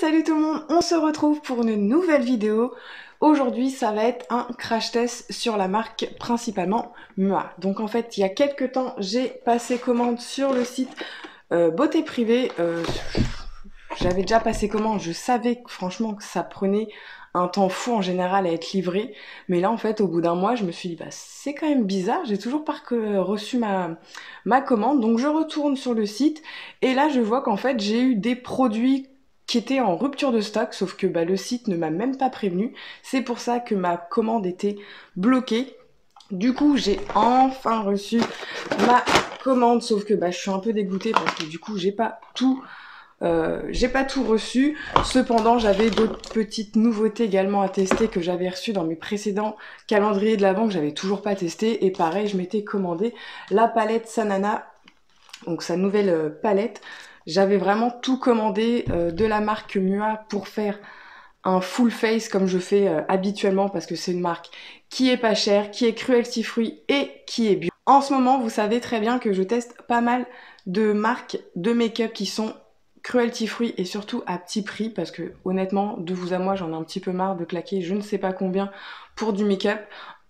Salut tout le monde, on se retrouve pour une nouvelle vidéo. Aujourd'hui, ça va être un crash test sur la marque principalement Mua. Donc en fait, il y a quelques temps, j'ai passé commande sur le site Beauté Privée. J'avais déjà passé commande, je savais que, franchement que ça prenait un temps fou en général à être livré. Mais là, en fait, au bout d'un mois, je me suis dit, bah, c'est quand même bizarre, j'ai toujours pas reçu ma commande. Donc je retourne sur le site et là, je vois qu'en fait, j'ai eu des produits qui était en rupture de stock, sauf que bah, le site ne m'a même pas prévenu. C'est pour ça que ma commande était bloquée. Du coup, j'ai enfin reçu ma commande, sauf que bah, je suis un peu dégoûtée parce que du coup, j'ai pas tout reçu. Cependant, j'avais d'autres petites nouveautés également à tester que j'avais reçues dans mes précédents calendriers de l'Avent que j'avais toujours pas testé. Et pareil, je m'étais commandé la palette Sanana, donc sa nouvelle palette. J'avais vraiment tout commandé de la marque Mua pour faire un full face comme je fais habituellement parce que c'est une marque qui est pas chère, qui est cruelty free et qui est bio. En ce moment, vous savez très bien que je teste pas mal de marques de make-up qui sont cruelty free et surtout à petit prix parce que honnêtement, de vous à moi, j'en ai un petit peu marre de claquer je ne sais pas combien pour du make-up,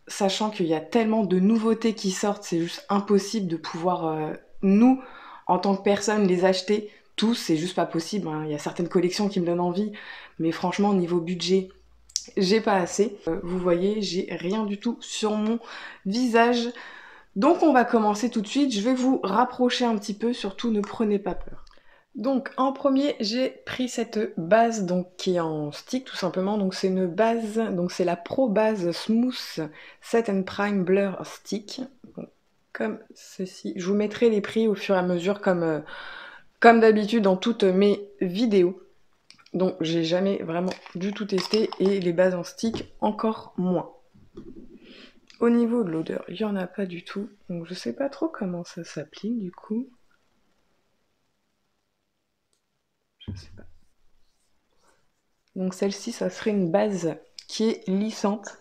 sachant qu'il y a tellement de nouveautés qui sortent, c'est juste impossible de pouvoir nous en tant que personne les acheter tous, c'est juste pas possible, hein. Il y a certaines collections qui me donnent envie, mais franchement niveau budget j'ai pas assez. Vous voyez, j'ai rien du tout sur mon visage, donc on va commencer tout de suite. Je vais vous rapprocher un petit peu, surtout ne prenez pas peur. Donc en premier, j'ai pris cette base donc qui est en stick tout simplement. Donc c'est une base, donc c'est la Pro Base Smooth Set and Prime Blur Stick. Donc, comme ceci. Je vous mettrai les prix au fur et à mesure comme d'habitude dans toutes mes vidéos. Donc j'ai jamais vraiment du tout testé et les bases en stick encore moins. Au niveau de l'odeur, il n'y en a pas du tout. Donc je sais pas trop comment ça s'applique du coup. Je sais pas. Donc celle-ci, ça serait une base qui est lissante.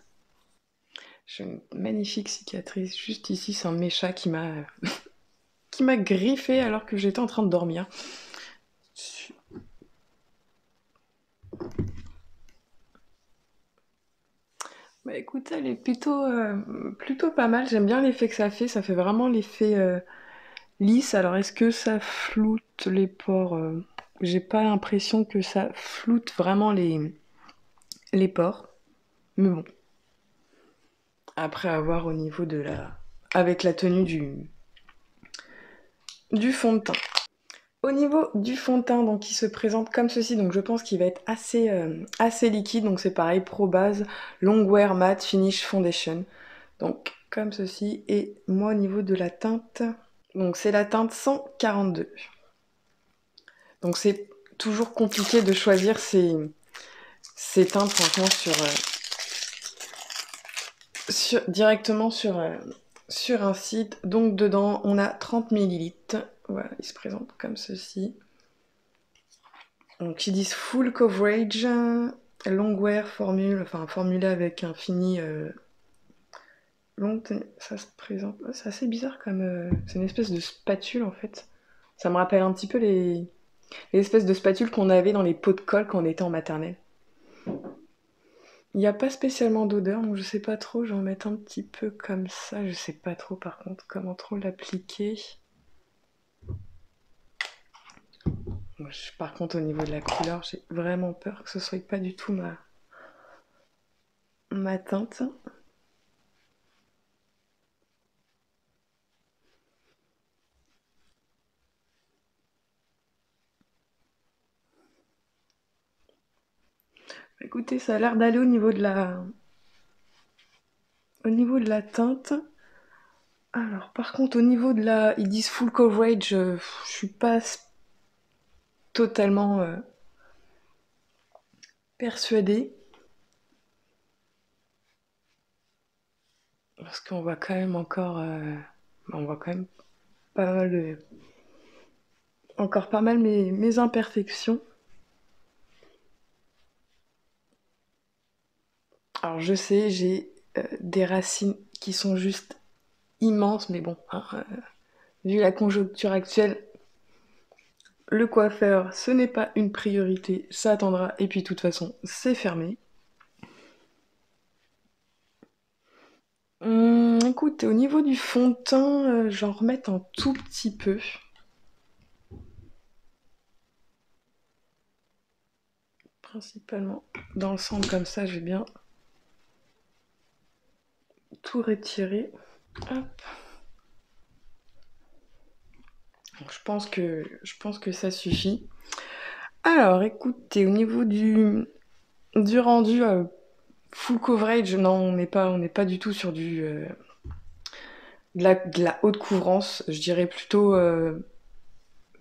J'ai une magnifique cicatrice juste ici, c'est un de mes chats qui m'a qui m'a griffé alors que j'étais en train de dormir. Bah écoute, elle est plutôt pas mal. J'aime bien l'effet que ça fait vraiment l'effet lisse. Alors est-ce que ça floute les pores? J'ai pas l'impression que ça floute vraiment les pores. Mais bon, après avoir au niveau de la... avec la tenue du fond de teint. Au niveau du fond de teint, donc il se présente comme ceci, donc je pense qu'il va être assez liquide, donc c'est pareil, Pro Base, Long Wear Matte Finish Foundation. Donc comme ceci, et moi au niveau de la teinte, donc c'est la teinte 142. Donc c'est toujours compliqué de choisir ces teintes franchement directement sur un site. Donc dedans on a 30 ml. Voilà, il se présente comme ceci. Donc ils disent full coverage, long wear formule, enfin formulé avec un fini long. Ça se présente, c'est assez bizarre comme c'est une espèce de spatule en fait. Ça me rappelle un petit peu les espèces de spatules qu'on avait dans les pots de colle quand on était en maternelle. Il n'y a pas spécialement d'odeur, donc je sais pas trop, je vais en mettre un petit peu comme ça, je sais pas trop par contre comment trop l'appliquer. Par contre au niveau de la couleur, j'ai vraiment peur que ce soit pas du tout ma teinte. Écoutez, ça a l'air d'aller au niveau de la teinte. Alors par contre au niveau de la... Ils disent full coverage, je suis pas totalement persuadée. Parce qu'on voit quand même encore... on voit quand même pas mal encore pas mal mes imperfections. Alors je sais, j'ai des racines qui sont juste immenses, mais bon, hein, vu la conjoncture actuelle, Le coiffeur, ce n'est pas une priorité, ça attendra. Et puis de toute façon, c'est fermé. Écoute, au niveau du fond de teint, j'en remets un tout petit peu. Principalement dans le centre comme ça, je vais bien tout retirer. Hop. Je pense que ça suffit. Alors, écoutez, au niveau du rendu full coverage, non, on n'est pas du tout sur de la haute couvrance. Je dirais plutôt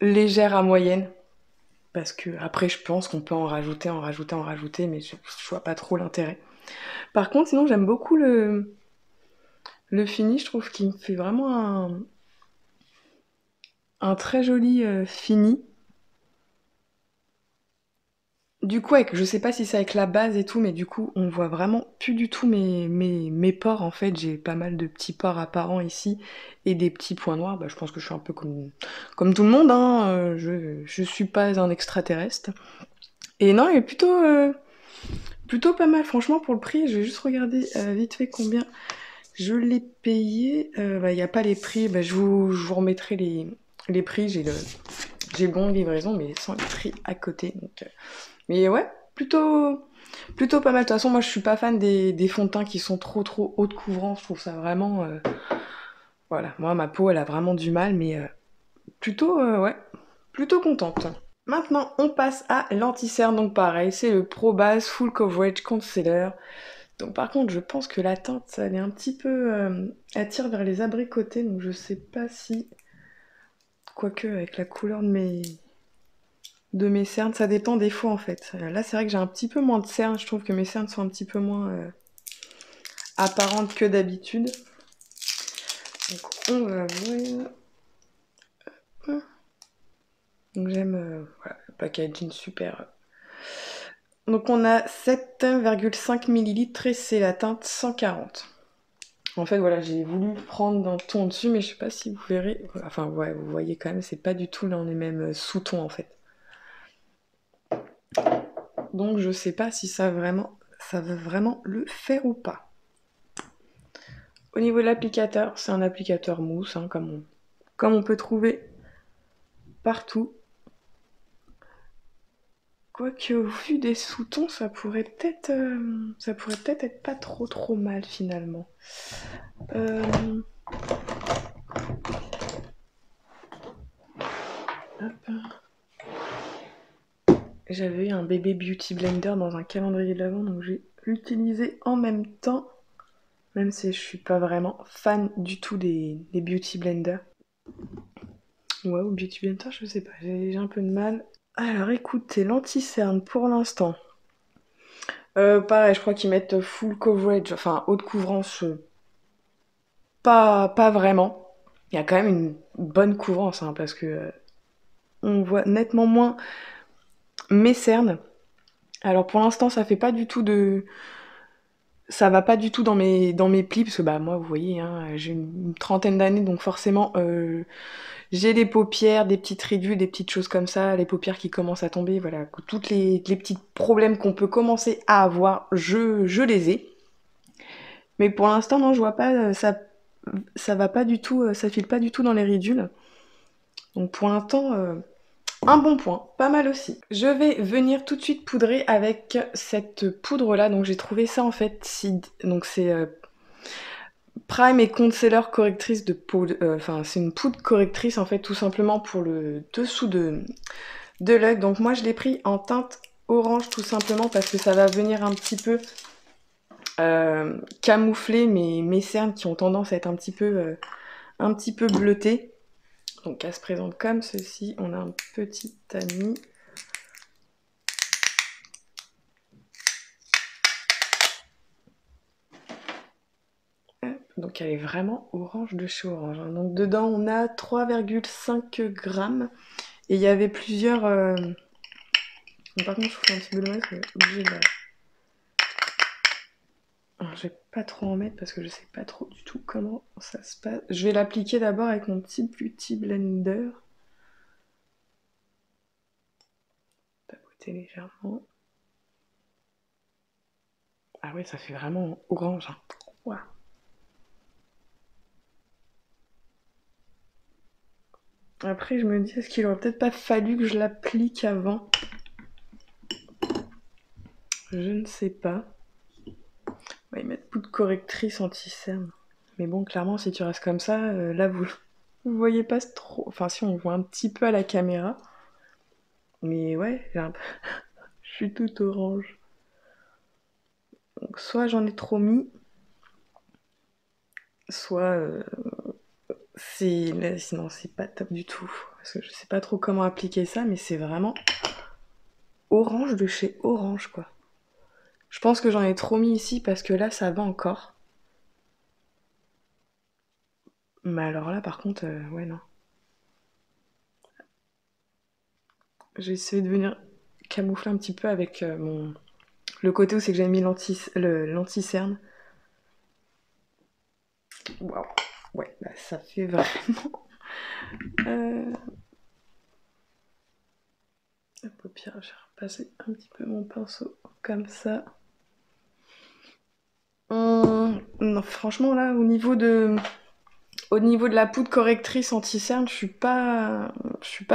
légère à moyenne. Parce que après, je pense qu'on peut en rajouter, mais je vois pas trop l'intérêt. Par contre, sinon, j'aime beaucoup le fini. Je trouve qu'il me fait vraiment un très joli fini. Du coup, je sais pas si c'est avec la base et tout, mais du coup, on voit vraiment plus du tout mes pores. En fait, j'ai pas mal de petits pores apparents ici et des petits points noirs. Bah, je pense que je suis un peu comme tout le monde, hein. Je suis pas un extraterrestre. Et non, il est plutôt pas mal. Franchement, pour le prix, je vais juste regarder vite fait combien je l'ai payé. Il n'y a pas les prix. Bah, je vous remettrai les prix. J'ai le bon de livraison, mais sans les prix à côté. Donc, mais ouais, plutôt pas mal. De toute façon, moi, je suis pas fan des fonds de teint qui sont trop haute couvrance. Je trouve ça vraiment... voilà, moi, ma peau, elle a vraiment du mal, mais ouais, plutôt contente. Maintenant, on passe à l'anti-cerne. Donc pareil, c'est le Pro Base Full Coverage Concealer. Donc par contre, je pense que la teinte, elle est un petit peu... elle tire vers les abricotés, donc je sais pas si... Quoique, avec la couleur de mes cernes, ça dépend des fois en fait. Là, c'est vrai que j'ai un petit peu moins de cernes, je trouve que mes cernes sont un petit peu moins apparentes que d'habitude. Donc on va voir... Donc j'aime voilà, le packaging super. Donc on a 7,5 ml et c'est la teinte 140. En fait, voilà, j'ai voulu prendre un ton dessus, mais je sais pas si vous verrez. Enfin, ouais, vous voyez quand même, c'est pas du tout dans les mêmes sous-tons en fait. Donc, je sais pas si ça veut vraiment le faire ou pas. Au niveau de l'applicateur, c'est un applicateur mousse, hein, comme on peut trouver partout. Quoique, au vu des sous-tons, ça pourrait peut-être être pas trop mal finalement. Euh, hop. J'avais eu un bébé beauty blender dans un calendrier de l'Avent, donc j'ai utilisé en même temps, même si je suis pas vraiment fan du tout des beauty blenders. Ouais, ou beauty blender, je sais pas, j'ai un peu de mal. Alors écoutez, l'anti-cerne pour l'instant. Pareil, je crois qu'ils mettent full coverage, enfin haute couvrance, pas vraiment. Il y a quand même une bonne couvrance, hein, parce que on voit nettement moins mes cernes. Alors pour l'instant, ça va pas du tout dans mes plis, parce que bah moi, vous voyez, hein, j'ai une trentaine d'années, donc forcément, j'ai des paupières, des petites ridules, des petites choses comme ça, les paupières qui commencent à tomber, voilà, toutes les petits problèmes qu'on peut commencer à avoir, je les ai. Mais pour l'instant, non, je vois pas, ça va pas du tout, ça file pas du tout dans les ridules. Donc pour l'instant, un bon point, pas mal aussi. Je vais venir tout de suite poudrer avec cette poudre-là. Donc j'ai trouvé ça en fait, donc c'est Prime et Concealer correctrice de peau. Enfin, c'est une poudre correctrice en fait, tout simplement pour le dessous de l'œil. Donc moi je l'ai pris en teinte orange tout simplement parce que ça va venir un petit peu camoufler mes cernes qui ont tendance à être un petit peu bleutées. Donc elle se présente comme ceci. On a un petit tamis. Donc elle est vraiment orange de chez Orange, hein. Donc dedans on a 3,5 grammes. Et il y avait plusieurs... Par contre je vous fais un petit peu de mal, parce que obligé de... Alors, je vais pas trop en mettre parce que je sais pas trop du tout comment ça se passe. Je vais l'appliquer d'abord avec mon petit blender. ajouter légèrement. Ah ouais, ça fait vraiment orange. Hein. Wow. Après, je me dis, est-ce qu'il aurait peut-être pas fallu que je l'applique avant? Je ne sais pas. On va y mettre poudre correctrice anti-cerne. Mais bon, clairement, si tu restes comme ça, là, vous voyez pas trop... Enfin, si, on voit un petit peu à la caméra. Mais ouais, je suis toute orange. Donc, soit j'en ai trop mis, soit... sinon, c'est pas top du tout. Parce que je sais pas trop comment appliquer ça, mais c'est vraiment orange de chez Orange, quoi. Je pense que j'en ai trop mis ici parce que là, ça va encore. Mais alors là, par contre, ouais, non. J'ai essayé de venir camoufler un petit peu avec le côté où c'est que j'ai mis l'anti-cerne. Waouh. Ouais, là, ça fait vraiment... Au pire, je vais repasser un petit peu mon pinceau comme ça. Non, franchement, là, au niveau de la poudre correctrice anti-cerne, je suis pas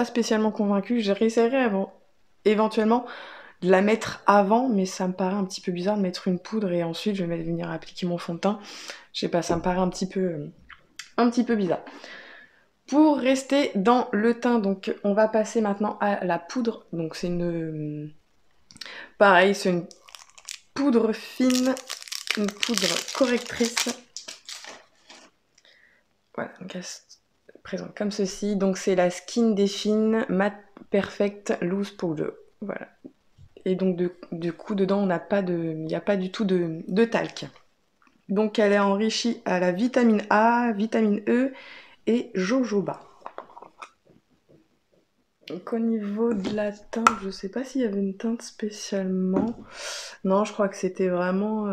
spécialement convaincue. J'essaierai éventuellement de la mettre avant, mais ça me paraît un petit peu bizarre de mettre une poudre et ensuite je vais venir appliquer mon fond de teint. Je sais pas, ça me paraît un petit peu bizarre. Pour rester dans le teint, donc on va passer maintenant à la poudre. Donc c'est pareil, c'est une poudre fine, une poudre correctrice. Voilà, donc elle se présente comme ceci. Donc c'est la Skin Define Matte Perfect Loose Powder. Voilà. Et donc du coup dedans il n'y a pas du tout de talc. Donc elle est enrichie à la vitamine A, vitamine E et jojoba. Donc au niveau de la teinte, je sais pas s'il y avait une teinte spécialement. Non, je crois que c'était vraiment...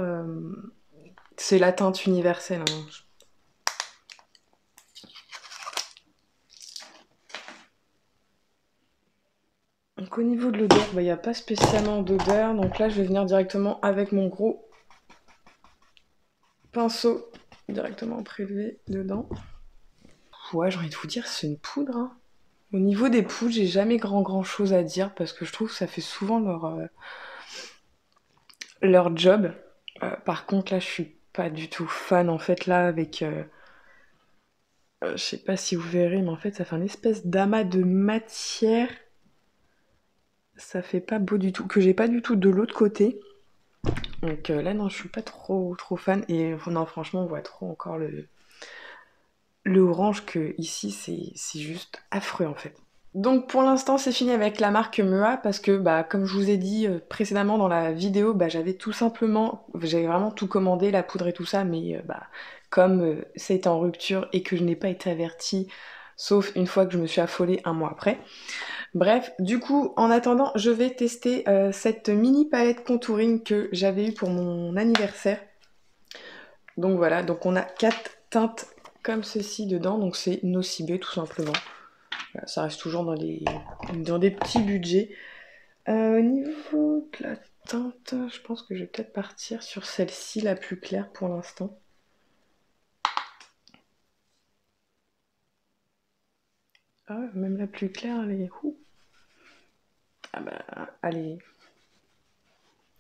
c'est la teinte universelle. Hein. Donc au niveau de l'odeur, il n'y a pas spécialement d'odeur. Donc là, je vais venir directement avec mon gros pinceau, directement prélever dedans. Ouais, j'ai envie de vous dire, c'est une poudre. Hein. Au niveau des poudres, j'ai jamais grand chose à dire parce que je trouve que ça fait souvent leur job. Par contre, là, je suis pas du tout fan en fait là avec... je sais pas si vous verrez, mais en fait, ça fait un espèce d'amas de matière. Ça fait pas beau du tout, que j'ai pas du tout de l'autre côté. Donc là, non, je suis pas trop fan. Et non, franchement, on voit trop encore le orange que ici, c'est juste affreux en fait. Donc pour l'instant c'est fini avec la marque Mua parce que bah, comme je vous ai dit précédemment dans la vidéo, bah, j'avais vraiment tout commandé, la poudre et tout ça, mais bah, comme ça a été en rupture et que je n'ai pas été avertie, sauf une fois que je me suis affolée un mois après. Bref, du coup en attendant je vais tester cette mini palette contouring que j'avais eue pour mon anniversaire. Donc voilà, donc on a 4 teintes comme ceci dedans, donc c'est Nocibé tout simplement. Ça reste toujours dans des petits budgets. Au niveau de la teinte, je pense que je vais peut-être partir sur celle-ci, la plus claire pour l'instant. Ah ouais, même la plus claire, elle est... Ah bah, elle est...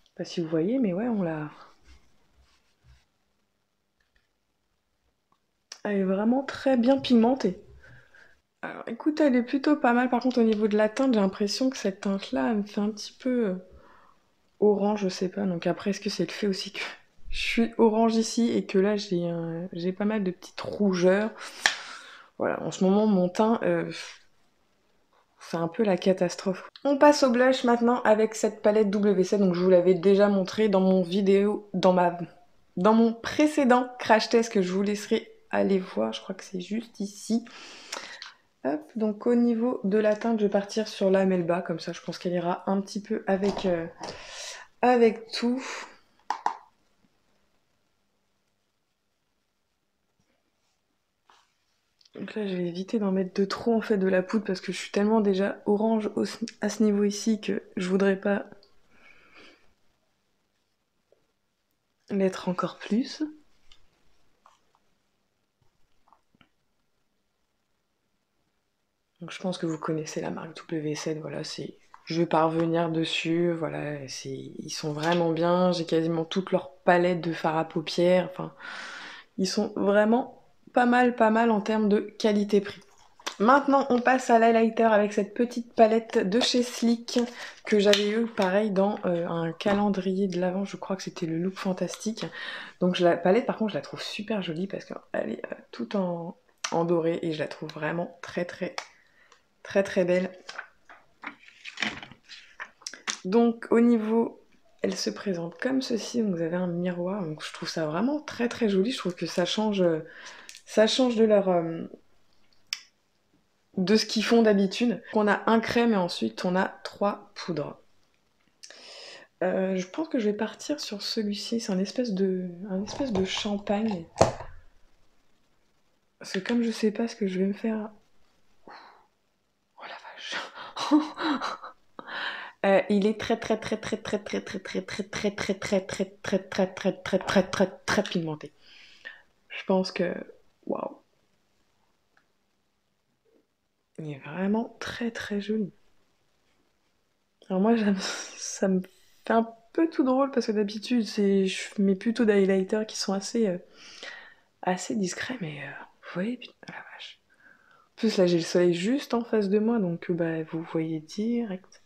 Je sais pas si vous voyez, mais ouais, on l'a... Elle est vraiment très bien pigmentée. Alors écoute, elle est plutôt pas mal. Par contre, au niveau de la teinte, j'ai l'impression que cette teinte-là, elle me fait un petit peu orange, je sais pas. Donc après, est-ce que c'est le fait aussi que je suis orange ici et que là, j'ai pas mal de petites rougeurs. Voilà, en ce moment, mon teint, c'est un peu la catastrophe. On passe au blush maintenant avec cette palette WC. Donc je vous l'avais déjà montré dans mon vidéo, dans mon précédent crash test que je vous laisserai aller voir. Je crois que c'est juste ici. Hop, donc au niveau de la teinte, je vais partir sur la Melba, comme ça je pense qu'elle ira un petit peu avec tout. Donc là, je vais éviter d'en mettre de trop en fait de la poudre parce que je suis tellement déjà orange à ce niveau ici que je voudrais pas l'être encore plus. Donc je pense que vous connaissez la marque W7, voilà, c'est... Je vais pas revenir dessus, voilà, ils sont vraiment bien, j'ai quasiment toute leur palette de fard à paupières, enfin, ils sont vraiment pas mal en termes de qualité-prix. Maintenant, on passe à l'highlighter avec cette petite palette de chez Sleek que j'avais eu pareil dans un calendrier de l'Avent, je crois que c'était le Look Fantastique. Donc la palette, par contre, je la trouve super jolie parce qu'elle est toute en doré et je la trouve vraiment très belle. Donc au niveau, elle se présente comme ceci, donc vous avez un miroir, donc je trouve ça vraiment très joli, je trouve que ça change de leur... de ce qu'ils font d'habitude. On a un crème et ensuite on a 3 poudres. Je pense que je vais partir sur celui-ci, c'est un espèce de champagne. Parce que comme je sais pas ce que je vais me faire... Oh la vache. Il est très pigmenté. Je pense que... Waouh. Il est vraiment très joli. Alors moi, ça me fait un peu tout drôle parce que d'habitude, je mets plutôt des highlighters qui sont assez discrets, mais vous voyez, putain, la vache. En plus, là, j'ai le soleil juste en face de moi, donc bah, vous voyez direct.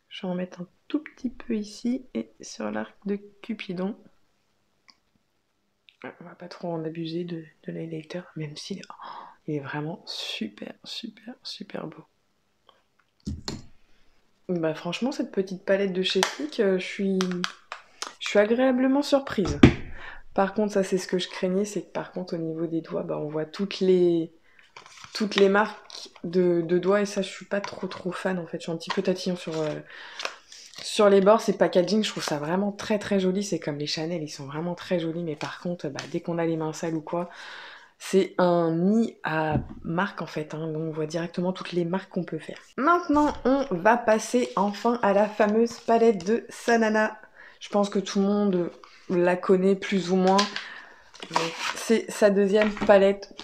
Je vais en mettre un tout petit peu ici et sur l'arc de Cupidon. On va pas trop en abuser de l'highlighter, même s'il est vraiment super beau. Bah franchement, cette petite palette de chez Sleek, je suis agréablement surprise. Par contre, ça c'est ce que je craignais, c'est que par contre au niveau des doigts, bah, on voit toutes les marques de doigts et ça je suis pas trop fan en fait. Je suis un petit peu tatillon sur les bords, ces packaging, je trouve ça vraiment très joli. C'est comme les Chanel, ils sont vraiment très jolis, mais par contre, bah, dès qu'on a les mains sales ou quoi, c'est un nid à marques en fait, hein, donc on voit directement toutes les marques qu'on peut faire. Maintenant, on va passer enfin à la fameuse palette de Sanana. Je pense que tout le monde la connaît plus ou moins. C'est sa deuxième palette.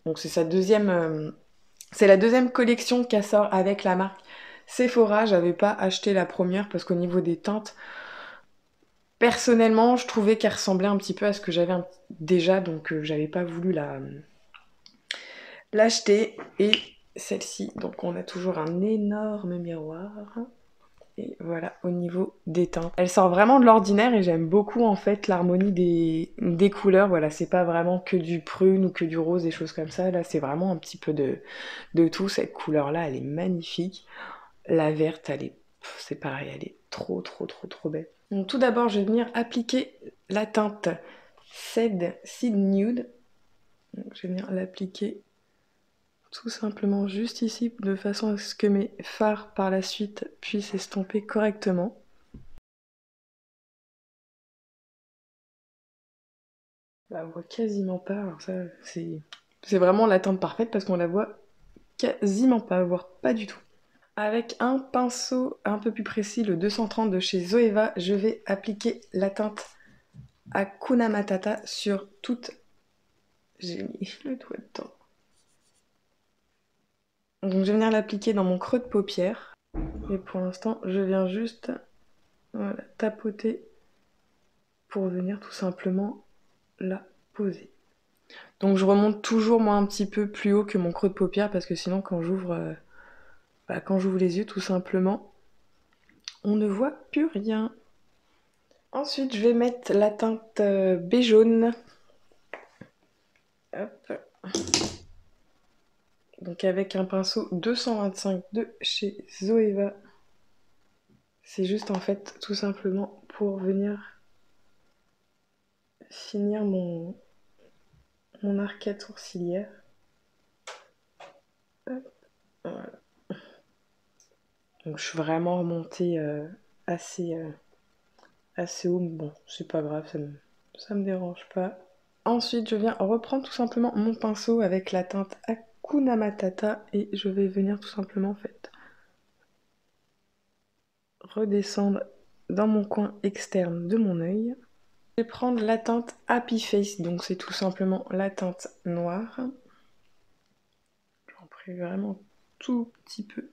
Donc c'est c'est la deuxième collection qu'elle sort avec la marque Sephora. J'avais pas acheté la première parce qu'au niveau des teintes, personnellement, je trouvais qu'elle ressemblait un petit peu à ce que j'avais déjà, donc j'avais pas voulu l'acheter. Et celle-ci, donc on a toujours un énorme miroir. Et voilà, au niveau des teintes. Elle sort vraiment de l'ordinaire et j'aime beaucoup en fait l'harmonie des couleurs. Voilà, c'est pas vraiment que du prune ou que du rose, des choses comme ça. Là, c'est vraiment un petit peu de tout. Cette couleur-là, elle est magnifique. La verte, c'est pareil, elle est trop belle. Donc tout d'abord, je vais venir appliquer la teinte Seed Nude. Donc, je vais venir l'appliquer tout simplement juste ici, de façon à ce que mes fards par la suite puissent estomper correctement. Bah, on voit quasiment pas, alors ça c'est vraiment la teinte parfaite parce qu'on la voit quasiment pas, voire pas du tout. Avec un pinceau un peu plus précis, le 230 de chez Zoeva, je vais appliquer la teinte Hakuna Matata sur toute... J'ai mis le doigt dedans. Donc je vais venir l'appliquer dans mon creux de paupière. Et pour l'instant, je viens juste voilà, tapoter pour venir tout simplement la poser. Donc je remonte toujours moi un petit peu plus haut que mon creux de paupière parce que sinon quand j'ouvre les yeux tout simplement, on ne voit plus rien. Ensuite je vais mettre la teinte baie jaune. Hop. Donc avec un pinceau 225 de chez Zoeva. C'est juste en fait tout simplement pour venir finir mon arcade sourcilière. Hop. Voilà. Donc je suis vraiment remontée assez haut, mais bon, c'est pas grave, ça me dérange pas. Ensuite, je viens reprendre tout simplement mon pinceau avec la teinte Hakuna Matata et je vais venir tout simplement en fait redescendre dans mon coin externe de mon œil. Je vais prendre la teinte Happy Face, donc c'est tout simplement la teinte noire. J'en prie vraiment tout petit peu.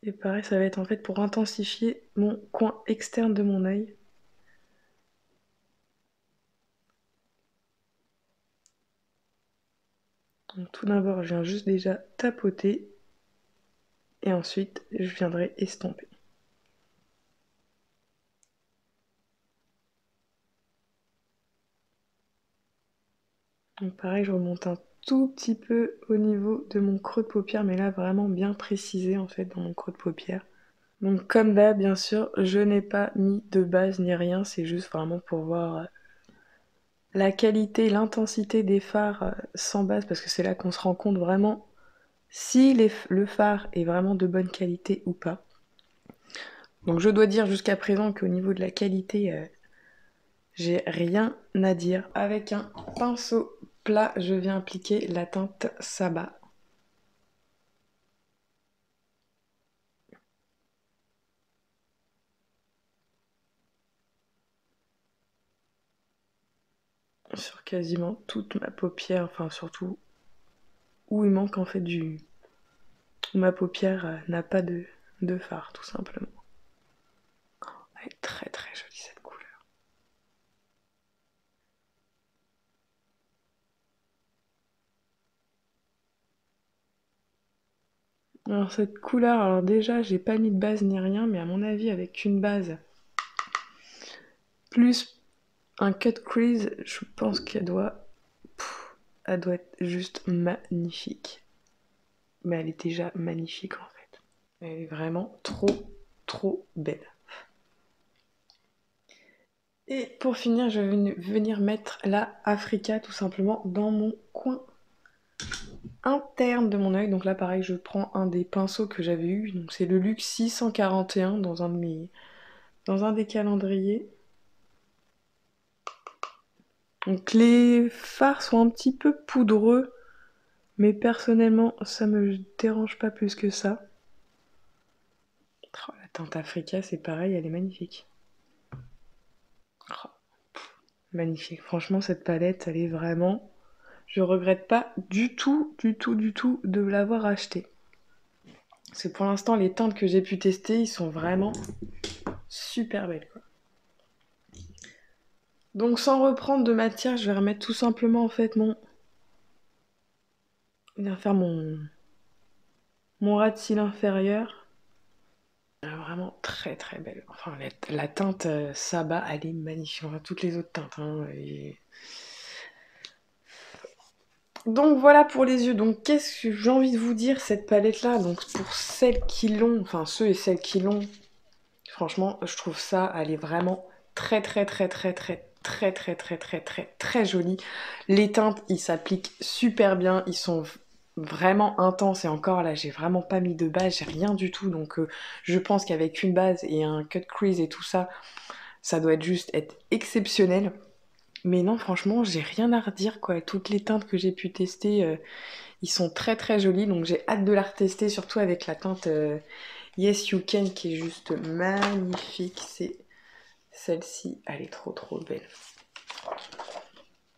Et pareil, ça va être en fait pour intensifier mon coin externe de mon œil. Donc tout d'abord, je viens juste déjà tapoter et ensuite je viendrai estomper. Donc pareil, je remonte un tout petit peu au niveau de mon creux de paupière, mais là vraiment bien précisé en fait dans mon creux de paupière. Donc comme d'hab, bien sûr, je n'ai pas mis de base ni rien, c'est juste vraiment pour voir la qualité, l'intensité des fards sans base, parce que c'est là qu'on se rend compte vraiment si le fard est vraiment de bonne qualité ou pas. Donc je dois dire jusqu'à présent qu'au niveau de la qualité, j'ai rien à dire. Avec un pinceau plat, je viens appliquer la teinte Saba. Sur quasiment toute ma paupière, enfin surtout où il manque en fait du... Ma paupière n'a pas de fard, tout simplement. Elle est très très jolie cette couleur. Alors cette couleur, alors déjà j'ai pas mis de base ni rien, mais à mon avis avec une base plus un cut crease, je pense qu'elle doit... elle doit être juste magnifique. Mais elle est déjà magnifique en fait. Elle est vraiment trop belle. Et pour finir, je vais venir mettre la Africa tout simplement dans mon coin interne de mon œil. Donc là pareil, je prends un des pinceaux que j'avais eu, donc c'est le Luxe 641 dans un des calendriers. Donc les fards sont un petit peu poudreux, mais personnellement ça me dérange pas plus que ça. Oh, la teinte Africa c'est pareil, elle est magnifique. Oh, magnifique, franchement cette palette elle est vraiment... Je regrette pas du tout de l'avoir achetée. Parce que pour l'instant les teintes que j'ai pu tester, ils sont vraiment super belles quoi. Donc sans reprendre de matière, je vais remettre tout simplement en fait je vais faire mon ras de cils inférieur. Elle est vraiment très belle. Enfin la teinte Saba, elle est magnifique. Enfin toutes les autres teintes. Hein, Donc voilà pour les yeux. Donc qu'est-ce que j'ai envie de vous dire cette palette là. Donc pour celles qui l'ont, enfin ceux et celles qui l'ont, franchement je trouve ça, elle est vraiment très jolie. Les teintes ils s'appliquent super bien, ils sont vraiment intenses et encore là j'ai vraiment pas mis de base, j'ai rien du tout donc je pense qu'avec une base et un cut crease et tout ça, ça doit juste être exceptionnel. Mais non, franchement, j'ai rien à redire quoi. Toutes les teintes que j'ai pu tester, ils sont très jolis. Donc j'ai hâte de la retester, surtout avec la teinte Yes You Can qui est juste magnifique. C'est celle-ci, elle est trop belle.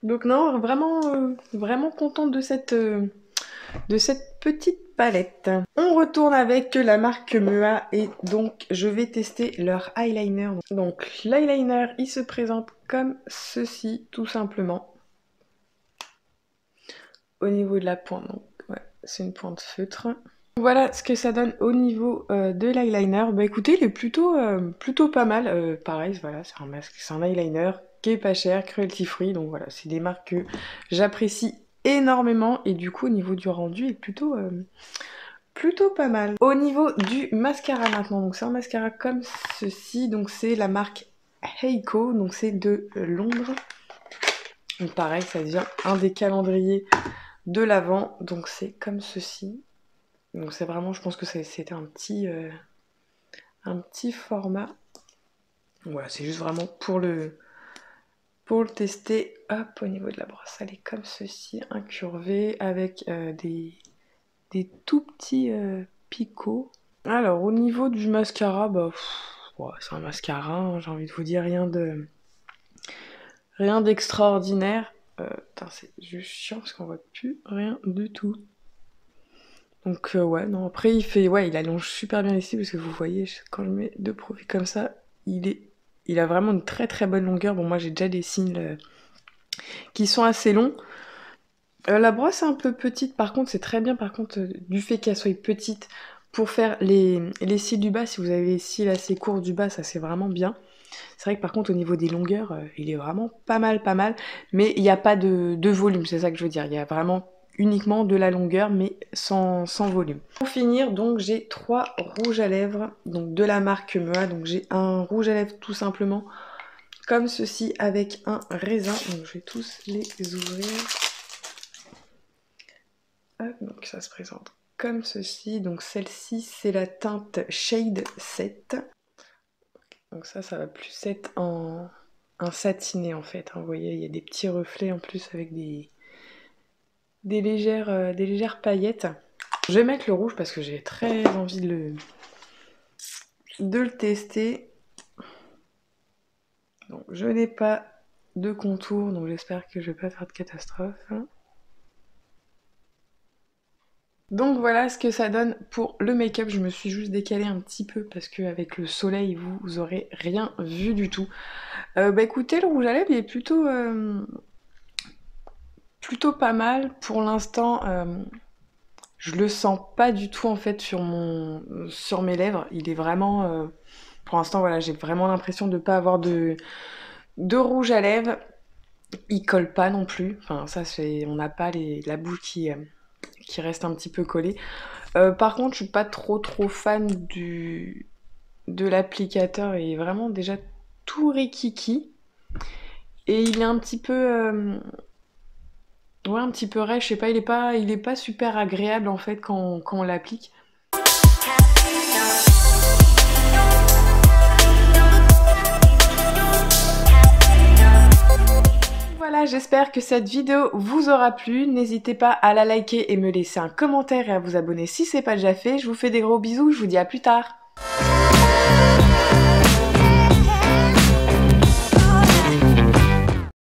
Donc non, vraiment contente de cette petite palette. On retourne avec la marque Mua et donc je vais tester leur eyeliner. Donc l'eyeliner, il se présente comme ceci, tout simplement. Au niveau de la pointe, donc ouais, c'est une pointe feutre. Voilà ce que ça donne au niveau de l'eyeliner. Bah écoutez, il est plutôt pas mal. Pareil, voilà, c'est un masque, c'est un eyeliner qui est pas cher, cruelty free. Donc voilà, c'est des marques que j'apprécie énormément. Et du coup, au niveau du rendu, il est plutôt pas mal. Au niveau du mascara maintenant, donc c'est un mascara comme ceci. Donc c'est la marque Heiko, donc c'est de Londres. Donc pareil, ça devient un des calendriers de l'avant, donc c'est comme ceci. Donc c'est vraiment, je pense que c'était un petit format. Voilà, c'est juste vraiment pour le pour le tester. Hop, au niveau de la brosse, elle est comme ceci, incurvée, avec des tout petits picots. Alors, au niveau du mascara, bah, ouais, c'est un mascara, hein, j'ai envie de vous dire, rien d'extraordinaire. C'est juste chiant parce qu'on voit plus rien du tout. Donc ouais, non, après il allonge super bien ici parce que vous voyez, quand je mets de profil comme ça, il a vraiment une très très bonne longueur. Bon, moi j'ai déjà des cils qui sont assez longs. La brosse est un peu petite, par contre c'est très bien, par contre du fait qu'elle soit petite pour faire les cils du bas, si vous avez les cils assez courts du bas, ça c'est vraiment bien. C'est vrai que par contre au niveau des longueurs, il est vraiment pas mal, mais il n'y a pas de volume, c'est ça que je veux dire, il y a vraiment uniquement de la longueur, mais sans volume. Pour finir, donc j'ai 3 rouges à lèvres, donc de la marque Mea, donc j'ai un rouge à lèvres tout simplement, comme ceci, avec un raisin, donc je vais tous les ouvrir. Hop, donc ça se présente comme ceci, donc celle-ci c'est la teinte Shade 7. Donc ça va plus être en satiné en fait, hein. Vous voyez, il y a des petits reflets en plus avec des légères paillettes. Je vais mettre le rouge parce que j'ai très envie de le tester. Donc je n'ai pas de contour, donc j'espère que je ne vais pas faire de catastrophe. Donc voilà ce que ça donne pour le make-up. Je me suis juste décalée un petit peu parce qu'avec le soleil, vous aurez rien vu du tout. Bah écoutez, le rouge à lèvres, il est plutôt pas mal. Pour l'instant, je le sens pas du tout en fait sur mes lèvres. Il est vraiment... pour l'instant, voilà, j'ai vraiment l'impression de pas avoir de rouge à lèvres. Il colle pas non plus. Enfin, ça, on n'a pas la bouche qui reste un petit peu collée. Par contre, je suis pas trop fan de l'applicateur. Il est vraiment déjà tout rikiki. Et il est un petit peu... ouais, un petit peu rêche, je sais pas, il est pas super agréable en fait quand on l'applique. Voilà, j'espère que cette vidéo vous aura plu. N'hésitez pas à la liker et me laisser un commentaire et à vous abonner si c'est pas déjà fait. Je vous fais des gros bisous, je vous dis à plus tard.